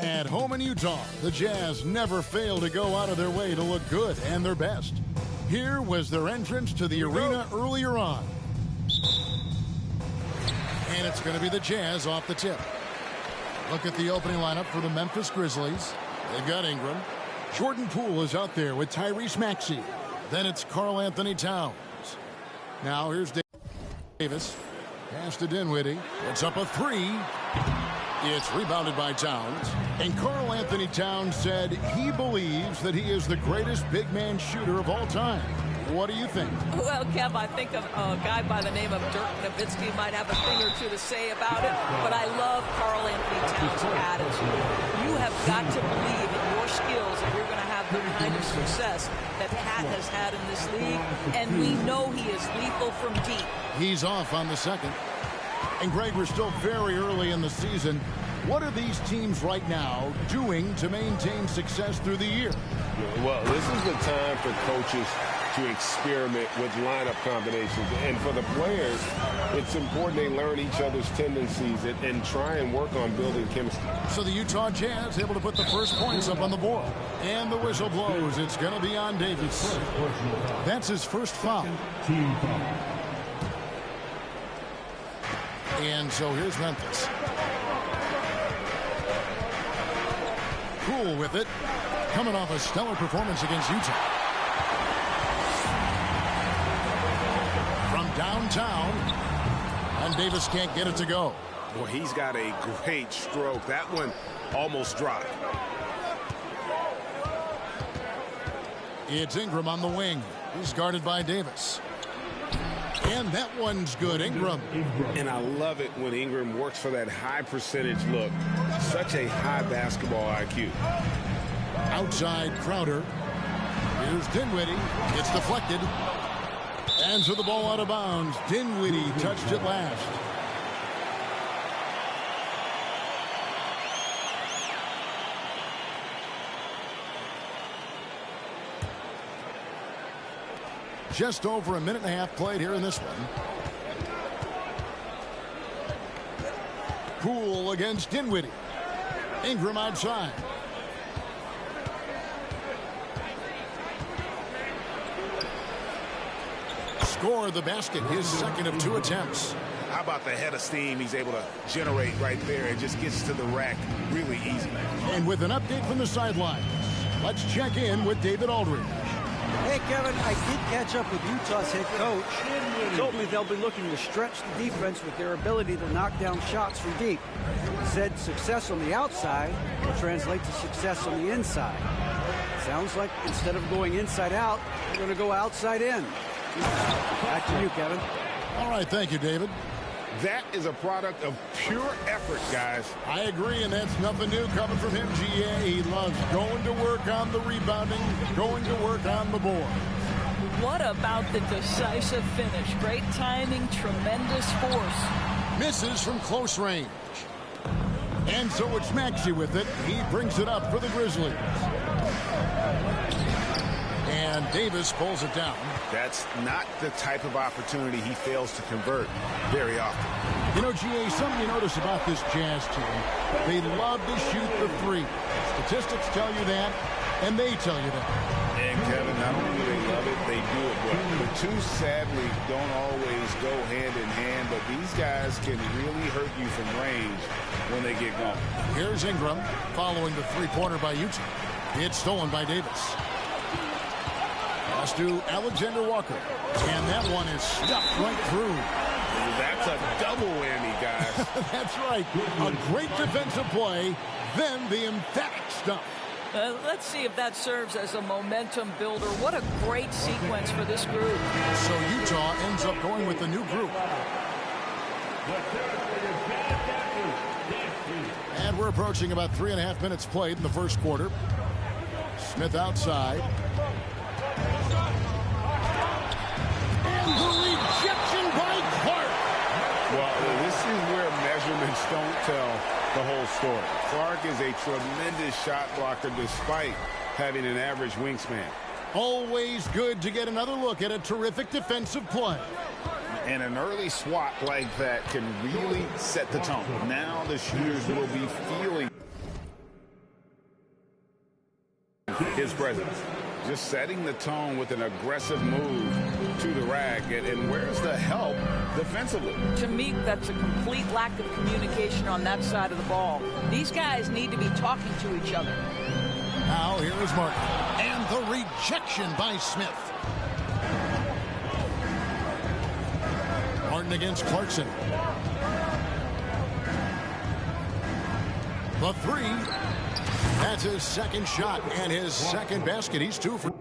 At home in Utah, the Jazz never fail to go out of their way to look good and their best. Here was their entrance to the arena earlier on. And it's going to be the Jazz off the tip. Look at the opening lineup for the Memphis Grizzlies. They've got Ingram. Jordan Poole is out there with Tyrese Maxey. Then it's Karl Anthony Towns. Now here's Davis. Pass to Dinwiddie. It's up a three. It's rebounded by Towns. And Karl Anthony Towns said he believes that he is the greatest big man shooter of all time. What do you think? Well, Kev, I think a guy by the name of Dirk Nowitzki might have a thing or two to say about it, but I love Karl Anthony Towns' attitude. You have got to believe in your skills if you're going to have the kind of success that Pat has had in this league, and we know he is lethal from deep. He's off on the second. And Greg, we're still very early in the season. What are these teams right now doing to maintain success through the year? Well, this is the time for coaches to experiment with lineup combinations. And for the players, it's important they learn each other's tendencies and try and work on building chemistry. So the Utah Jazz able to put the first points up on the board. And the whistle blows. It's going to be on Davis. That's his first foul. Team foul. And so here's Memphis. Poole with it. Coming off a stellar performance against Utah. From downtown. And Davis can't get it to go. Boy, he's got a great stroke. That one almost dropped. It's Ingram on the wing. He's guarded by Davis. And that one's good, Ingram. And I love it when Ingram works for that high percentage look. Such a high basketball IQ. Outside Crowder. Here's Dinwiddie. It's deflected. And so the ball out of bounds. Dinwiddie touched it last. Just over a minute and a half played here in this one. Poole against Dinwiddie. Ingram outside. Score the basket, his second of 2 attempts. How about the head of steam he's able to generate right there? It just gets to the rack really easy. And with an update from the sidelines, let's check in with David Aldridge. Hey, Kevin, I did catch up with Utah's head coach. He told me they'll be looking to stretch the defense with their ability to knock down shots from deep. He said success on the outside will translate to success on the inside. Sounds like instead of going inside out, they're going to go outside in. Back to you, Kevin. All right, thank you, David. That is a product of pure effort, guys. I agree, and that's nothing new coming from him, GA. He loves going to work on the rebounding, going to work on the board. What about the decisive finish? Great timing, tremendous force. Misses from close range. And so it's Maxey with it. He brings it up for the Grizzlies. And Davis pulls it down. That's not the type of opportunity he fails to convert very often. You know, GA, something you notice about this Jazz team, they love to shoot the three. Statistics tell you that, and they tell you that. And Kevin, not only do they love it, they do it well. The two, sadly, don't always go hand in hand, but these guys can really hurt you from range when they get going. Here's Ingram following the three-pointer by Utah. It's stolen by Davis. Pass to Alexander Walker. And that one is stuffed right through. That's a double whammy, guys. That's right. A great defensive play, then the emphatic stuff. Let's see if that serves as a momentum builder. What a great sequence for this group. So Utah ends up going with the new group. And we're approaching about 3.5 minutes played in the first quarter. Smith outside. And the rejection by Clark. Well, this is where measurements don't tell the whole story. Clark is a tremendous shot blocker despite having an average wingspan. Always good to get another look at a terrific defensive play. And an early swat like that can really set the tone. Now the shooters will be feeling. his presence. Just setting the tone with an aggressive move to the rack. And where's the help defensively? To me, that's a complete lack of communication on that side of the ball. These guys need to be talking to each other. Now here is Martin. And the rejection by Smith. Martin against Clarkson. The three. That's his second shot and his second basket. He's 2 for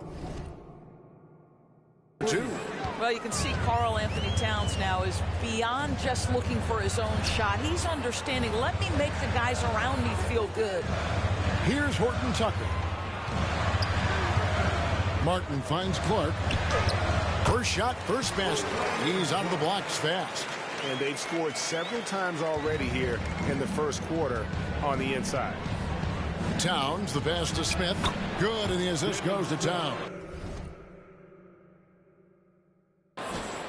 2. Well, you can see Karl Anthony Towns now is beyond just looking for his own shot. He's understanding, let me make the guys around me feel good. Here's Horton Tucker. Martin finds Clark. First shot, first basket. He's out of the blocks fast. And they've scored several times already here in the first quarter on the inside. Towns, the pass to Smith. Good, and the assist goes to Towns.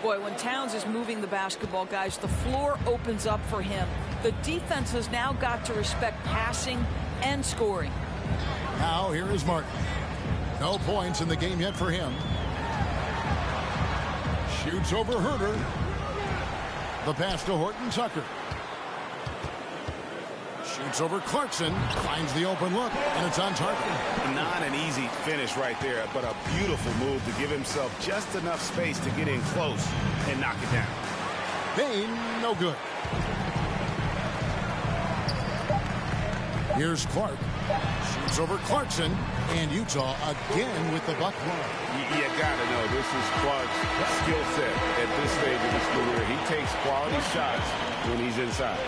Boy, when Towns is moving the basketball, guys, the floor opens up for him. The defense has now got to respect passing and scoring. Now here is Martin. No points in the game yet for him. Shoots over Herder. The pass to Horton Tucker. Shoots over Clarkson. Finds the open look, and it's on target. Not an easy finish right there, but a beautiful move to give himself just enough space to get in close and knock it down. Payne, no good. Here's Clark. Shoots over Clarkson, and Utah again with the buck run. You gotta know this is Clark's skill set at this stage of his career. He takes quality shots when he's inside.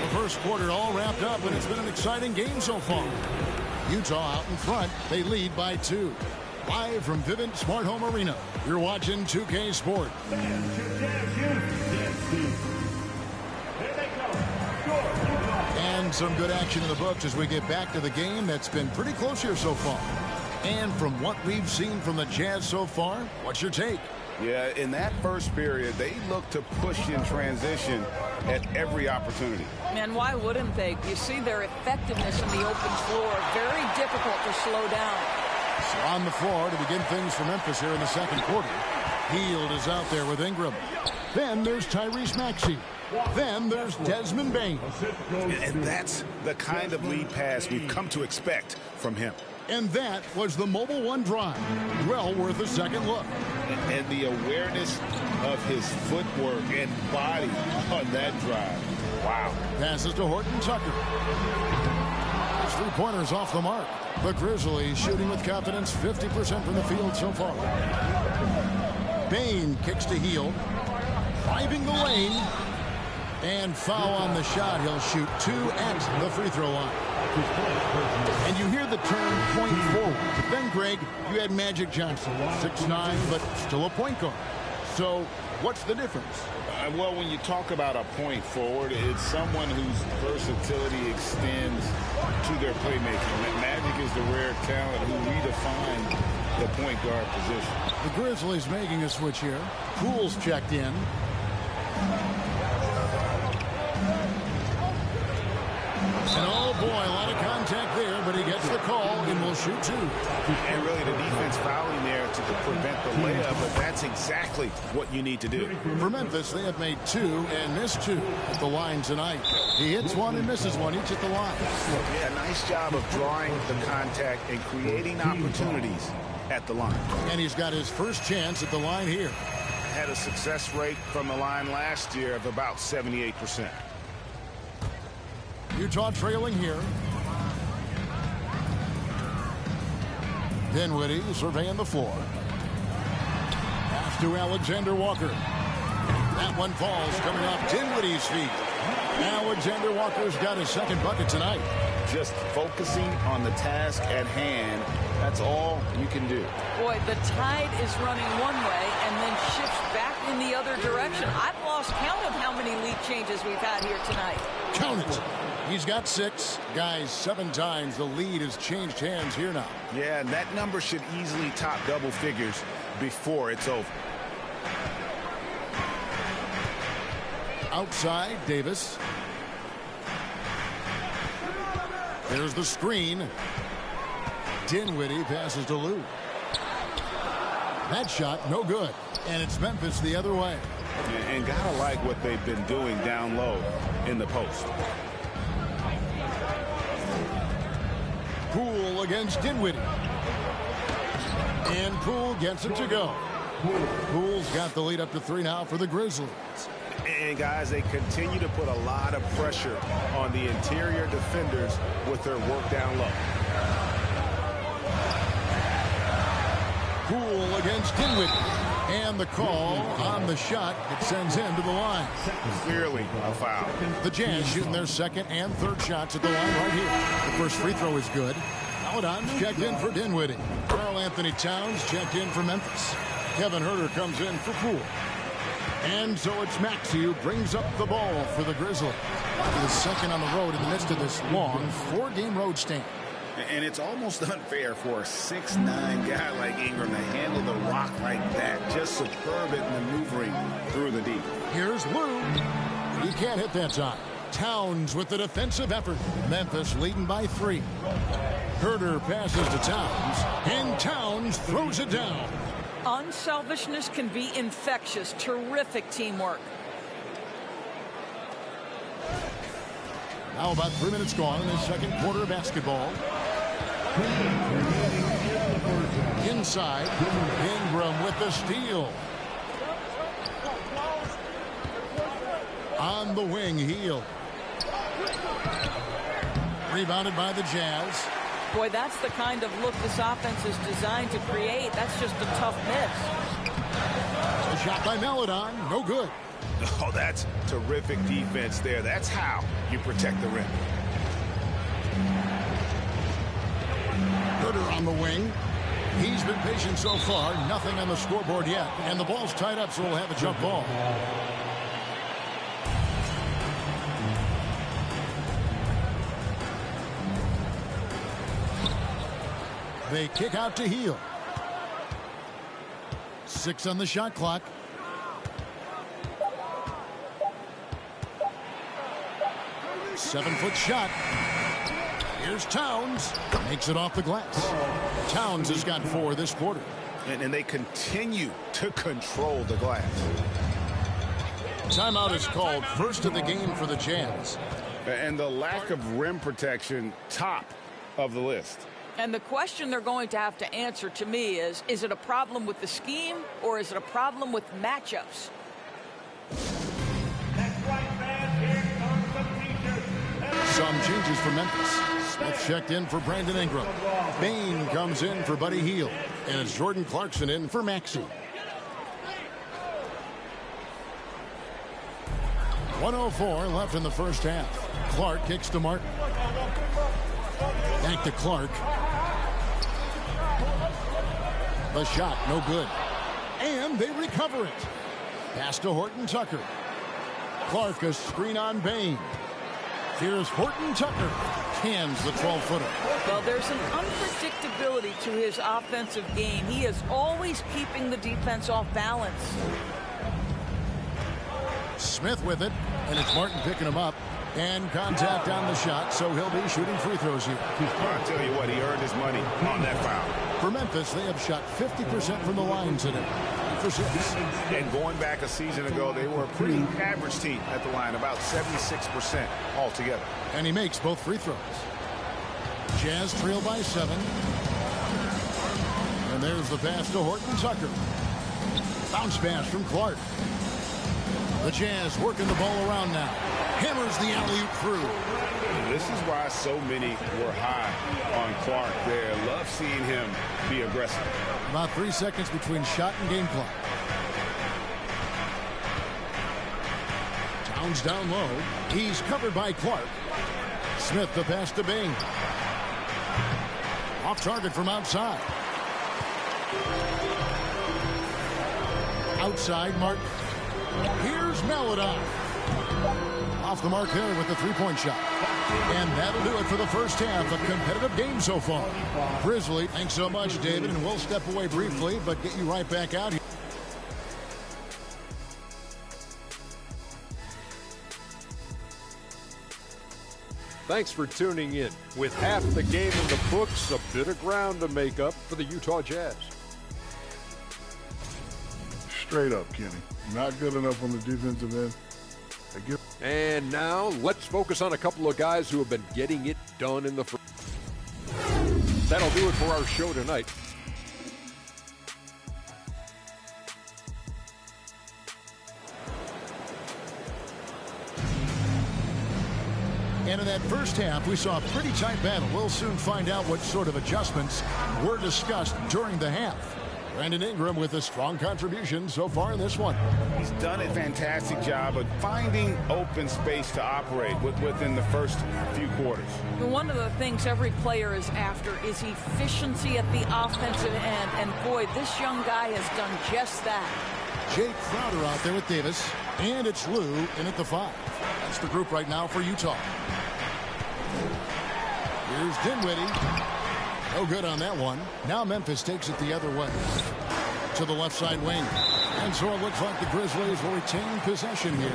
The first quarter all wrapped up, and it's been an exciting game so far. Utah out in front. They lead by 2. Live from Vivint Smart Home Arena, you're watching 2K Sport. And some good action in the books as we get back to the game that's been pretty close here so far. And from what we've seen from the Jazz so far, what's your take? Yeah, in that first period, they looked to push in transition at every opportunity. Man, why wouldn't they? You see their effectiveness in the open floor. Very difficult to slow down. So on the floor to begin things for Memphis here in the second quarter. Hield is out there with Ingram. Then there's Tyrese Maxey. Then there's Desmond Bane. And that's the kind of lead pass we've come to expect from him. And that was the Mobile One drive. Well worth a second look. And the awareness of his footwork and body on that drive. Wow. Passes to Horton Tucker. His three-pointers off the mark. The Grizzlies shooting with confidence, 50% from the field so far. Bane kicks to Hield. Driving the lane. And foul on the shot. He'll shoot 2 at the free throw line. And you hear the term point forward. But then, Greg, you had Magic Johnson, 6'9", but still a point guard. So what's the difference? Well, when you talk about a point forward, it's someone whose versatility extends to their playmaking. Magic is the rare talent who redefined the point guard position. The Grizzlies making a switch here. Poole's checked in. And oh boy, a lot of contact there, but he gets the call and will shoot 2. And really the defense fouling there to prevent the layup, but that's exactly what you need to do. For Memphis, they have made 2 and missed 2 at the line tonight. He hits 1 and misses 1 each at the line. Yeah, nice job of drawing the contact and creating opportunities at the line. And he's got his first chance at the line here. Had a success rate from the line last year of about 78%. Utah trailing here. Dinwiddie surveying the floor. Pass to Alexander Walker. That one falls coming off Dinwiddie's feet. Alexander Walker's got his second bucket tonight. Just focusing on the task at hand. That's all you can do. Boy, the tide is running one way and then shifts back in the other direction. I've lost count of how many lead changes we've had here tonight. Count it. He's got 6. Guys, 7 times the lead has changed hands here now. Yeah, and that number should easily top double figures before it's over. Outside, Davis. There's the screen. Dinwiddie passes to Lou. That shot, no good. And it's Memphis the other way. And gotta like what they've been doing down low in the post. Poole against Dinwiddie. And Poole gets it to go. Poole's got the lead up to 3 now for the Grizzlies. And guys, they continue to put a lot of pressure on the interior defenders with their work down low. Poole against Dinwiddie. And the call on the shot that sends him to the line. Clearly a foul. The Jazz shooting their second and third shots at the line right here. The first free throw is good. Paladon checked in for Dinwiddie. Karl Anthony Towns checked in for Memphis. Kevin Huerter comes in for Poole. And so it's Maxey who brings up the ball for the Grizzlies. The second on the road in the midst of this long 4-game road stand. And it's almost unfair for a 6'9" guy like Ingram to handle the rock like that. Just superb at maneuvering through the deep. Here's Lou. He can't hit that time. Towns with the defensive effort. Memphis leading by 3. Huerter passes to Towns. And Towns throws it down. Unselfishness can be infectious. Terrific teamwork. Now about 3 minutes gone in the second quarter of basketball. Inside, Ingram with the steal. On the wing, Hield. Rebounded by the Jazz. Boy, that's the kind of look this offense is designed to create. That's just a tough miss. A shot by Paladon, no good. Oh, that's terrific defense there. That's how you protect the rim. Huerter on the wing. He's been patient so far. Nothing on the scoreboard yet. And the ball's tied up, so we'll have a jump ball. They kick out to Hield. 6 on the shot clock. Seven-foot shot. Here's Towns. Makes it off the glass. Towns has got 4 this quarter. And they continue to control the glass. Timeout is called. First of the game for the Jazz. And the lack of rim protection, top of the list. And the question they're going to have to answer to me is it a problem with the scheme or is it a problem with matchups? Some changes for Memphis. Smith checked in for Brandon Ingram. Bain comes in for Buddy Hield. And it's Jordan Clarkson in for Maxey. 1:04 left in the first half. Clark kicks to Martin. Back to Clark. The shot, no good. And they recover it. Pass to Horton Tucker. Clark, a screen on Bain. Here's Horton Tucker. Cans the 12-footer. Well, there's an unpredictability to his offensive game. He is always keeping the defense off balance. Smith with it, and it's Martin picking him up. And contact on the shot, so he'll be shooting free throws here. I'll tell you what, he earned his money on that foul. For Memphis, they have shot 50% from the line today. For 6. And going back a season ago, they were a pretty average team at the line, about 76% altogether. And he makes both free throws. Jazz trail by 7. And there's the pass to Horton Tucker. Bounce pass from Clark. The Jazz working the ball around now. Hammers the alley-oop through. This is why so many were high on Clark there. Love seeing him be aggressive. About 3 seconds between shot and game clock. Towns down low. He's covered by Clark. Smith the pass to Bain. Off target from outside. Outside Martin. Here's Paladon. Off the mark there with the three-point shot. And that'll do it for the first half. A competitive game so far. Grizzly, thanks so much, David. And we'll step away briefly, but get you right back out here. Thanks for tuning in. With half the game in the books, a bit of ground to make up for the Utah Jazz. Straight up, Kenny. Not good enough on the defensive end. And now, let's focus on a couple of guys who have been getting it done in the first. That'll do it for our show tonight. And in that first half, we saw a pretty tight battle. We'll soon find out what sort of adjustments were discussed during the half. Brandon Ingram with a strong contribution so far in this one. He's done a fantastic job of finding open space to operate within the first few quarters. One of the things every player is after is efficiency at the offensive end. And boy, this young guy has done just that. Jake Crowder out there with Davis. And it's Lou in at the 5. That's the group right now for Utah. Here's Dinwiddie. No good on that one. Now Memphis takes it the other way. To the left side wing. And so it looks like the Grizzlies will retain possession here.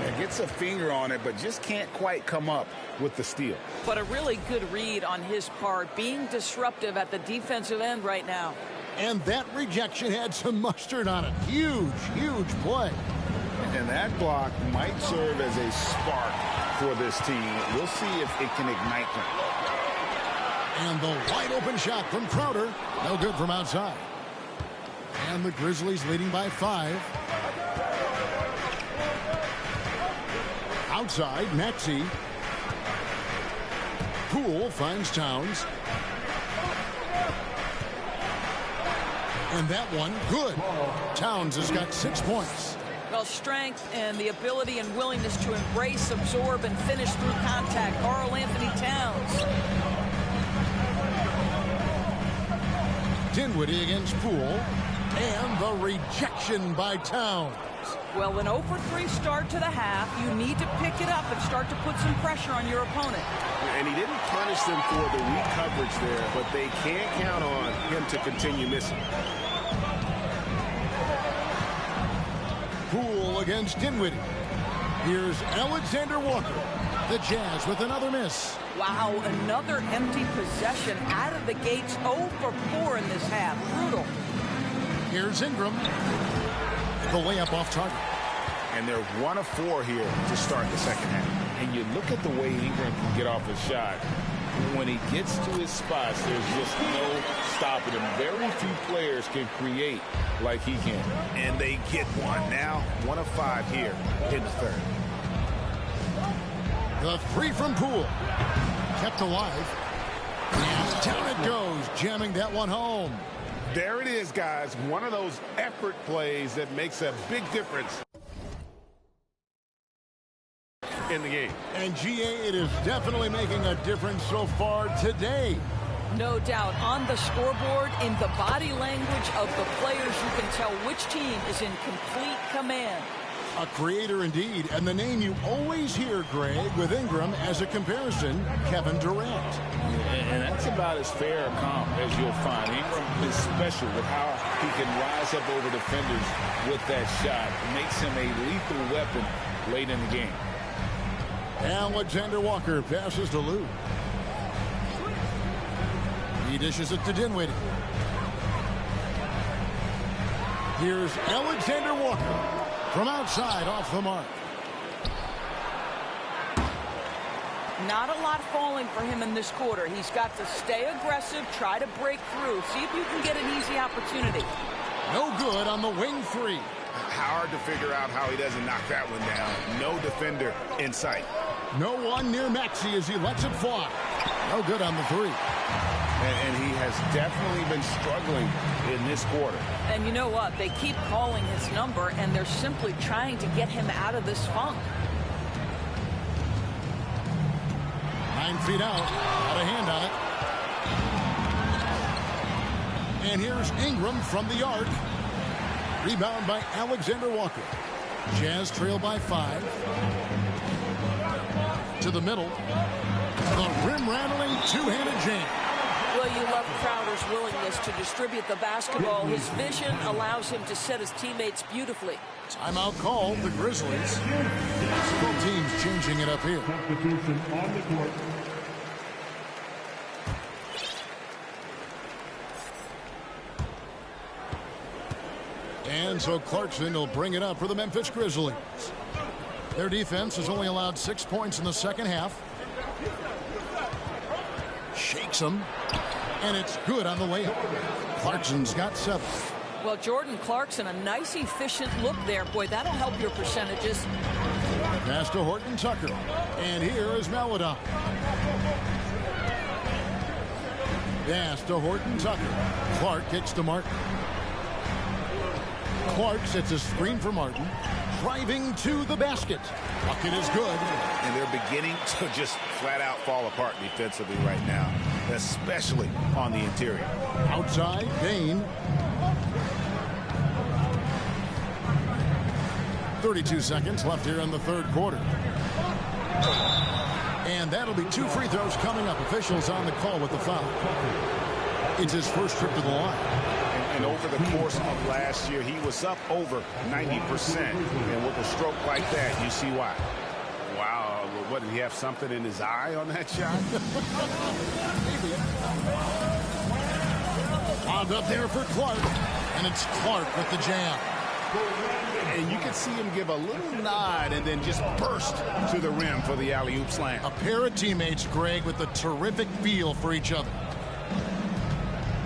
It gets a finger on it, but just can't quite come up with the steal. But a really good read on his part, being disruptive at the defensive end right now. And that rejection had some mustard on it. Huge, huge play. And that block might serve as a spark for this team. We'll see if it can ignite them. And the wide open shot from Crowder. No good from outside. And the Grizzlies leading by 5. Outside, Maxey. Poole finds Towns. And that one, good. Towns has got 6 points. Well, strength and the ability and willingness to embrace, absorb, and finish through contact. Karl-Anthony Towns. Dinwiddie against Poole. And the rejection by Towns. Well, an 0-for-3 start to the half. You need to pick it up and start to put some pressure on your opponent. And he didn't punish them for the weak coverage there, but they can't count on him to continue missing. Poole against Dinwiddie. Here's Alexander Walker. The Jazz with another miss. Wow, another empty possession out of the gates. 0-for-4 in this half. Brutal. Here's Ingram. The layup off target. And they're 1 of 4 here to start the second half. And you look at the way Ingram can get off his shot. When he gets to his spots, there's just no stopping him. Very few players can create like he can. And they get one. Now 1 of 5 here in the third. The 3 from Poole. Kept alive. And down it goes, jamming that one home. There it is, guys. One of those effort plays that makes a big difference in the game. And GA, it is definitely making a difference so far today. No doubt. On the scoreboard, in the body language of the players, you can tell which team is in complete command. A creator indeed, and the name you always hear, Greg, with Ingram as a comparison, Kevin Durant. And that's about as fair a comp as you'll find. Ingram is special with how he can rise up over defenders with that shot. It makes him a lethal weapon late in the game. Alexander Walker passes to Lou. He dishes it to Dinwiddie. Here's Alexander Walker. From outside, off the mark. Not a lot falling for him in this quarter. He's got to stay aggressive, try to break through, see if you can get an easy opportunity. No good on the wing 3. Hard to figure out how he doesn't knock that one down. No defender in sight. No one near Maxey as he lets it fly. No good on the 3. And he has definitely been struggling in this quarter. And you know what? They keep calling his number, and they're simply trying to get him out of this funk. 9 feet out. Got a hand on it. And here's Ingram from the arc. Rebound by Alexander Walker. Jazz trail by 5. To the middle. The rim-rattling two-handed jam. Well, you love Crowder's willingness to distribute the basketball. His vision allows him to set his teammates beautifully. Timeout called, the Grizzlies. Both teams changing it up here. Substitution on the court. And so Clarkson will bring it up for the Memphis Grizzlies. Their defense has only allowed 6 points in the second half. Shakes them. And it's good on the layup. Clarkson's got 7. Well, Jordan Clarkson, a nice, efficient look there. Boy, that'll help your percentages. Pass to Horton Tucker. And here is Maladon. Pass to Horton Tucker. Clark kicks to Martin. Clark sets a screen for Martin. Driving to the basket. Bucket is good. And they're beginning to just flat out fall apart defensively right now, especially on the interior. Outside, Bain. 32 seconds left here in the third quarter. And that'll be 2 free throws coming up. Officials on the call with the foul. It's his first trip to the line. And over the course of last year, he was up over 90%. And with a stroke like that, you see why. Wow, what, did he have something in his eye on that shot? Wound up there for Clark. And it's Clark with the jam. And you can see him give a little nod and then just burst to the rim for the alley-oop slam. A pair of teammates, Greg, with a terrific feel for each other.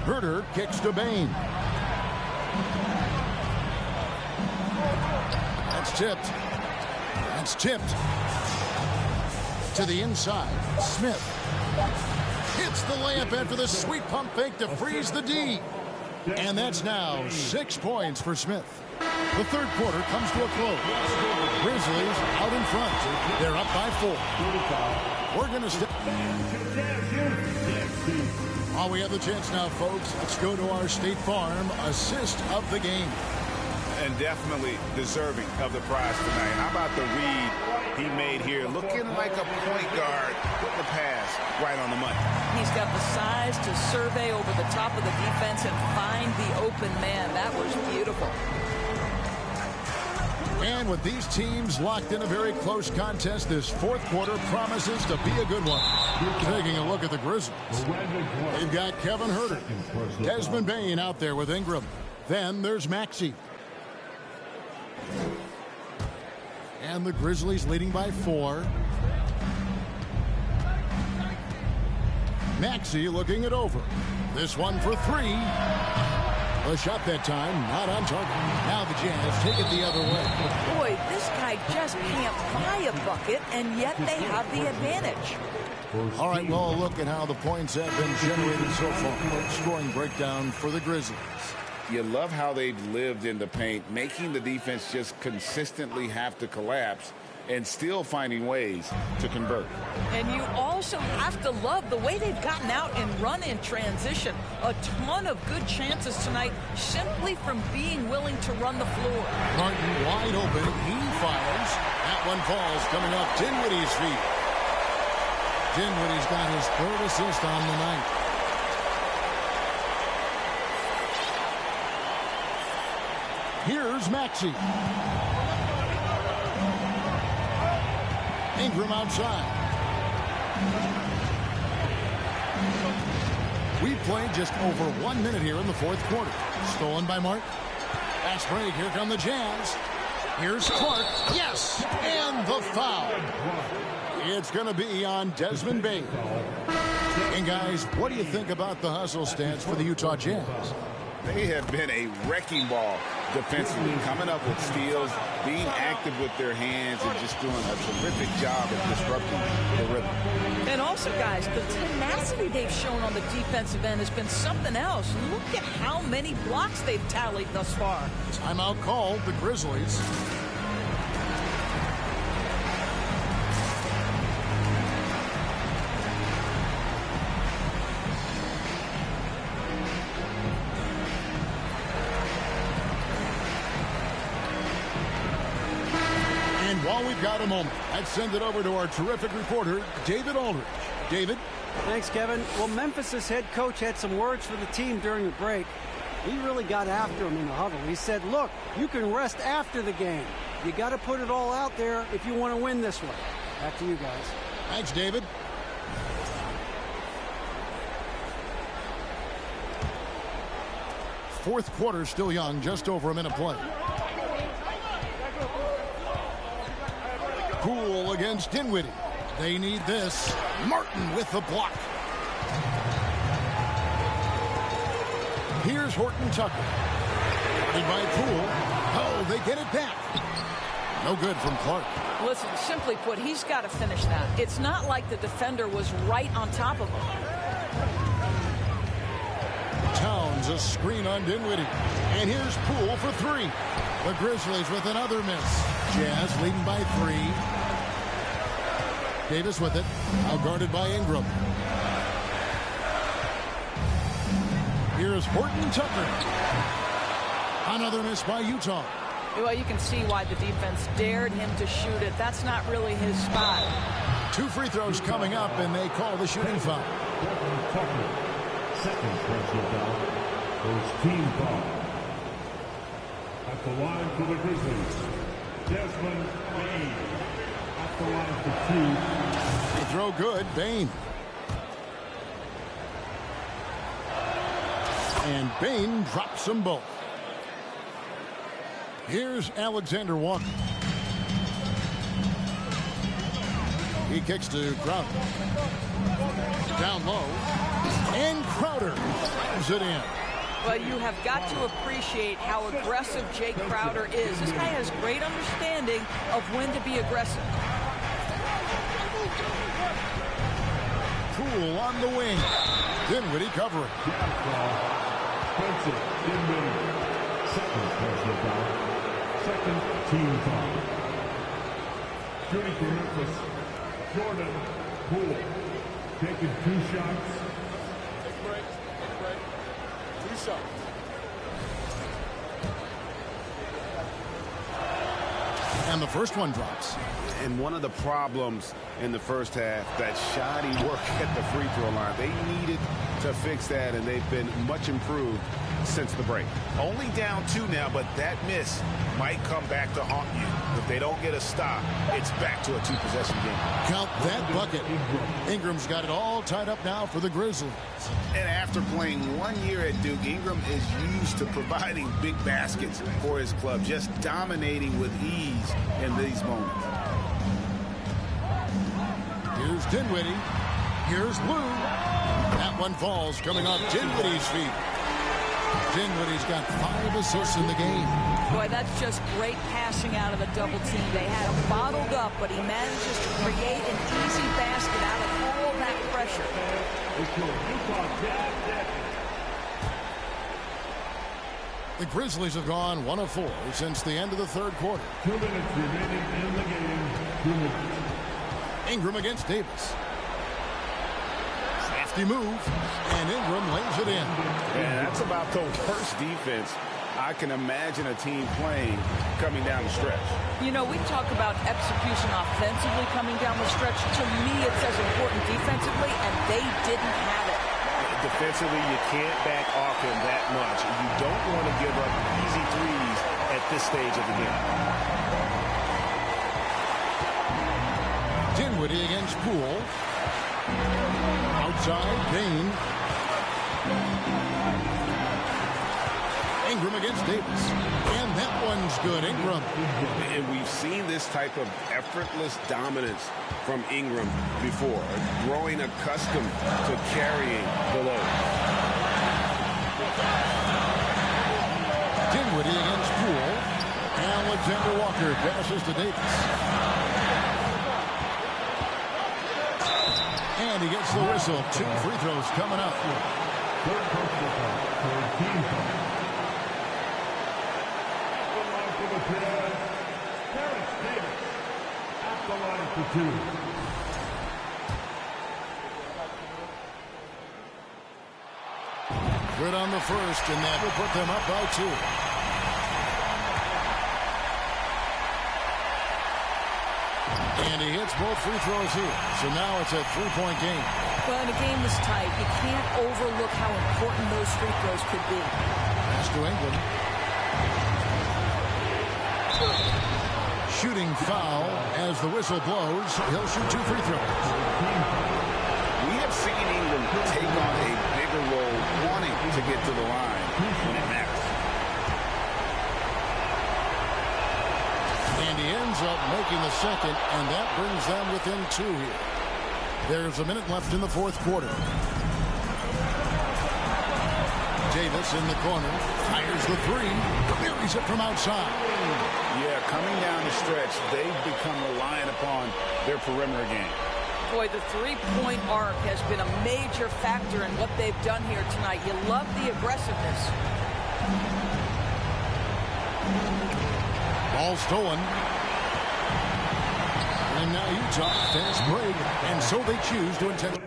Herter kicks to Bain. That's tipped. That's tipped. To the inside. Smith hits the layup after the sweet pump fake to freeze the D. And that's now 6 points for Smith. The third quarter comes to a close. Grizzlies out in front. They're up by 4. We're going to step. While we have the chance now, folks, let's go to our State Farm assist of the game. And definitely deserving of the prize tonight. How about the read he made here? Looking like a point guard. Putting the pass right on the money. He's got the size to survey over the top of the defense and find the open man. That was beautiful. And with these teams locked in a very close contest, this fourth quarter promises to be a good one. Taking a look at the Grizzlies. They've got Kevin Herter. Desmond Bain out there with Ingram. Then there's Maxey. And the Grizzlies leading by 4. Maxey looking it over. This one for 3. A shot that time, not on target. Now the Jazz take it the other way. Boy, this guy just can't buy a bucket, and yet they have the advantage. All right, well, look at how the points have been generated so far. Scoring breakdown for the Grizzlies. You love how they've lived in the paint, making the defense just consistently have to collapse and still finding ways to convert. And you also have to love the way they've gotten out and run in transition. A ton of good chances tonight simply from being willing to run the floor. Martin wide open. He fires. That one falls coming off Dinwiddie's feet. Dinwiddie's got his 3rd assist on the night. Here's Maxey. Ingram outside. We've played just over 1 minute here in the fourth quarter. Stolen by Martin. Fast break. Here come the Jazz. Here's Clark. Yes! And the foul. It's going to be on Desmond Bain. And guys, what do you think about the hustle stance for the Utah Jazz? They have been a wrecking ball defensively, coming up with steals, being active with their hands, and just doing a terrific job of disrupting the rhythm. And also, guys, the tenacity they've shown on the defensive end has been something else. Look at how many blocks they've tallied thus far. Timeout called, the Grizzlies. While we've got a moment, I'd send it over to our terrific reporter, David Aldridge. David? Thanks, Kevin. Well, Memphis' head coach had some words for the team during the break. He really got after him in the huddle. He said, look, you can rest after the game. You got to put it all out there if you want to win this one. Back to you guys. Thanks, David. Fourth quarter still young, just over a minute play. Poole against Dinwiddie. They need this. Martin with the block. Here's Horton Tucker. Guarded by Poole. Oh, they get it back. No good from Clark. Listen, simply put, he's got to finish that. It's not like the defender was right on top of him. Towns a screen on Dinwiddie. And here's Poole for three. The Grizzlies with another miss. Jazz leading by 3. Davis with it. Now guarded by Ingram. Here's Horton Tucker. Another miss by Utah. Well, you can see why the defense dared him to shoot it. That's not really his spot. 2 free throws coming up, and they call the shooting foul. Tucker, second personal foul. First team foul. At the line for the Grizzlies, Desmond Bain. At the line for 2. They throw good. Bain. And Bain drops them both. Here's Alexander Walker. He kicks to Crowder. Down low. And Crowder drives it in. Well, you have got to appreciate how aggressive Jay Crowder is. This guy has great understanding of when to be aggressive. Poole on the wing. Dinwiddie covering. Spencer Dinwiddie, second personal foul. Second team foul. Shooting for Memphis, Jordan Poole. Taking 2 shots. Take a break. 2 shots. And the first one drops. And one of the problems in the first half, that shoddy work at the free throw line. They needed to fix that, and they've been much improved since the break. Only down 2 now, but that miss might come back to haunt you. If they don't get a stop, it's back to a 2-possession game. Count that bucket. Ingram's got it all tied up now for the Grizzlies. And after playing 1 year at Duke, Ingram is used to providing big baskets for his club, just dominating with ease in these moments. Here's Dinwiddie. Here's Blue. That one falls coming off Dinwiddie's feet. Dinwiddie's got 5 assists in the game. Boy, that's just great passing out of the double team. They had him bottled up, but he manages to create an easy basket out of all that pressure. The Grizzlies have gone 1 of 4 since the end of the third quarter. 2 minutes remaining in the game. 2 minutes. Ingram against Davis. Safety move, and Ingram lays it in. Man, that's about the worst defense I can imagine a team playing coming down the stretch. You know, we talk about execution offensively coming down the stretch. To me, it's as important defensively, and they didn't have it. Defensively, you can't back off him that much. You don't want to give up easy threes at this stage of the game. Dinwiddie against Poole. Outside, Bain. Ingram against Davis. And that one's good. Ingram. And we've seen this type of effortless dominance from Ingram before, growing accustomed to carrying the load. Dinwiddie against Poole. Alexander Walker passes to Davis. And he gets the whistle. 2 free throws coming up. Third personal foul. Third team foul. At the line for the Jazz, Terrence Davis. At the line for 2. Good on the first, and that will put them up by 2. And he hits both free throws here. So now it's a three-point game. Well, in a game this tight, you can't overlook how important those free throws could be. Pass to Ingram. Shooting foul as the whistle blows. He'll shoot 2 free throws. We have seen Ingram take on a bigger role, wanting to get to the line when it matters. And he ends up making the second, and that brings them within 2 here. There's a minute left in the fourth quarter. Davis in the corner, fires the three, buries it from outside. Yeah, coming down the stretch, they've become reliant upon their perimeter game. Boy, the three-point arc has been a major factor in what they've done here tonight. You love the aggressiveness. Ball stolen. And now Utah fast break, and so they choose to intentionally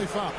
foul.